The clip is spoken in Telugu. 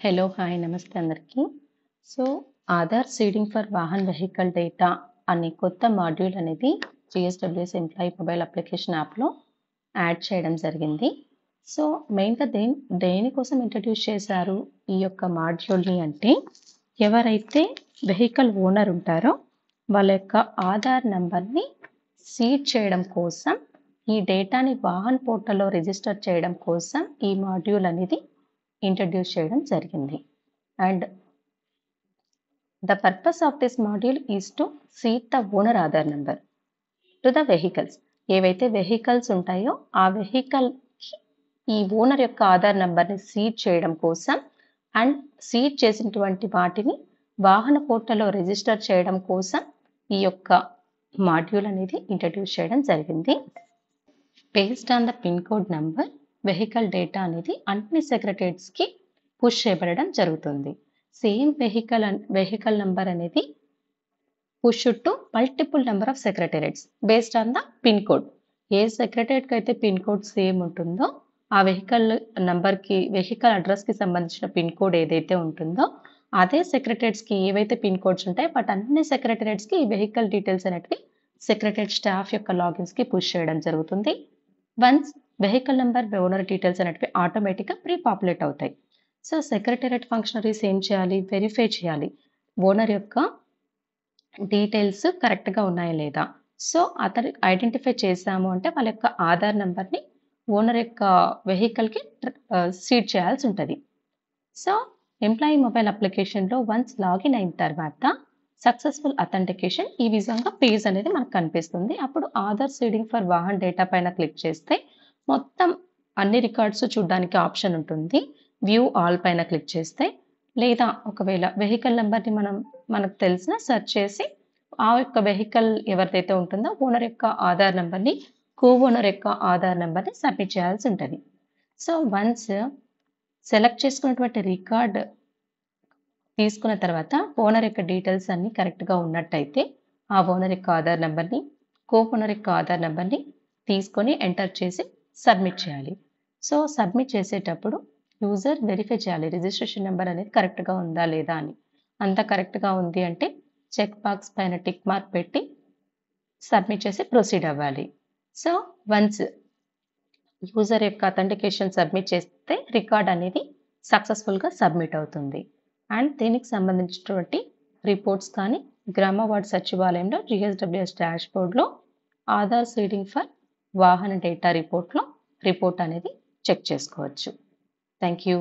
హలో హాయ్ నమస్తే అందరికీ. So, Aadhaar seeding for Vahan vehicle data అనే కొత్త మాడ్యూల్ అనేది జీఎస్‌డబ్ల్యూఎస్ ఎంప్లాయీ మొబైల్ అప్లికేషన్ యాప్‌లో యాడ్ చేయడం జరిగింది. సో, మెయిన్‌గా దేనికోసం ఇంట్రడ్యూస్ చేశారు ఈ యొక్క మాడ్యూల్‌ని అంటే, ఎవరైతే వెహికల్ ఓనర్ ఉంటారో వాళ్ళ యొక్క ఆధార్ నంబర్‌ని సీడ్ చేయడం కోసం, ఈ డేటాని వాహన్ పోర్టల్‌లో రిజిస్టర్ చేయడం కోసం ఈ మాడ్యూల్ అనేది ఇంట్రడ్యూస్ చేయడం జరిగింది. And the purpose of this module is to seed the owner Aadhaar number to the vehicles. ఏవైతే వెహికల్స్ ఉంటాయో ఆ వెహికల్‌కి ఈ ఓనర్ యొక్క ఆధార్ నంబర్‌ని సీడ్ చేయడం కోసం అండ్ సీడ్ చేసినటువంటి వాటిని వాహన పోర్టల్‌లో రిజిస్టర్ చేయడం కోసం ఈ యొక్క మాడ్యూల్ అనేది ఇంట్రడ్యూస్ చేయడం జరిగింది. Based on the pin code number vehicle data అనేది అన్ని సెక్రటరేట్స్‌కి పుష్ చేయబడడం జరుగుతుంది. సేమ్ వెహికల్ నంబర్ అనేది push to multiple number of secretariats based on the pin code. ఏ సెక్రటరేట్‌కి అయితే పిన్ కోడ్ సేమ్ ఉంటుందో ఆ వెహికల్ అడ్రస్‌కి సంబంధించిన పిన్ కోడ్ ఏదైతే ఉంటుందో అదే సెక్రటరేట్స్‌కి ఏవైతే పిన్ కోడ్స్ ఉంటాయో వాటన్ని సెక్రటరేట్స్‌కి ఈ వెహికల్ డీటెయిల్స్ అనేటివి సెక్రటరేట్ స్టాఫ్ యొక్క లాగిన్స్‌కి పుష్ చేయడం జరుగుతుంది. Once vehicle number, owner details అనేటివి ఆటోమేటిక్‌గా ప్రీ పాపులేట్ అవుతాయి. సో, సెక్రటేరియట్ ఫంక్షనరీస్ ఏం చేయాలి? వెరిఫై చేయాలి. ఓనర్ యొక్క డీటెయిల్స్ కరెక్ట్‌గా ఉన్నాయా లేదా? సో, అతను ఐడెంటిఫై చేశాము అంటే వాళ్ళ యొక్క ఆధార్ నంబర్‌ని ఓనర్ యొక్క వెహికల్‌కి సీడ్ చేయాల్సి ఉంటది. సో, ఎంప్లాయీ మొబైల్ అప్లికేషన్‌లో వన్స్ లాగిన్ అయిన తర్వాత సక్సెస్‌ఫుల్ అథెంటికేషన్ ఈ విధంగా పేజ్ అనేది మనకు కనిపిస్తుంది. అప్పుడు Aadhaar seeding for Vahan data పైన క్లిక్ చేస్తే మొత్తం అన్ని రికార్డ్స్ చూడడానికి ఆప్షన్ ఉంటుంది. వ్యూ ఆల్ పైన క్లిక్ చేస్తే లేదా ఒకవేళ వెహికల్ నంబర్‌ని మనకు తెలిసిన సెర్చ్ చేసి ఆ యొక్క వెహికల్ ఎవరిదైతే ఉంటుందో ఓనర్ యొక్క ఆధార్ నంబర్‌ని, ఓనర్ యొక్క ఆధార్ నంబర్‌ని సబ్మిట్ చేయాల్సి ఉంటది. సో, వన్స్ సెలెక్ట్ చేసుకున్నటువంటి రికార్డ్ తీసుకున్న తర్వాత ఓనర్ యొక్క డీటెయిల్స్ అన్నీ కరెక్ట్‌గా ఉన్నట్టయితే ఆ ఓనర్ యొక్క ఆధార్ నంబర్‌ని, ఓనర్ యొక్క ఆధార్ నంబర్‌ని తీసుకొని ఎంటర్ చేసి సబ్మిట్ చేయాలి. సో, సబ్మిట్ చేసేటప్పుడు యూజర్ వెరిఫై చేయాలి. రిజిస్ట్రేషన్ నంబర్ అనేది కరెక్ట్‌గా ఉందా లేదా అని. అంతా కరెక్ట్‌గా ఉంది అంటే చెక్ బాక్స్ పైన టిక్ మార్క్ పెట్టి సబ్మిట్ చేసి ప్రొసీడ్ అవ్వాలి. సో, వన్స్ యూజర్ యొక్క అథెంటికేషన్ సబ్మిట్ చేస్తే రికార్డ్ అనేది సక్సెస్‌ఫుల్‌గా సబ్మిట్ అవుతుంది. అండ్ దీనికి సంబంధించినటువంటి రిపోర్ట్స్ కానీ గ్రామ వార్డ్ సచివాలయంలో జీఎస్‌డబ్ల్యూఎస్ డాష్‌బోర్డ్‌లో ఆధార్ సీడింగ్ ఫర్ వాహన డేటా రిపోర్ట్ అనేది చెక్ చేసుకోవచ్చు. Thank you.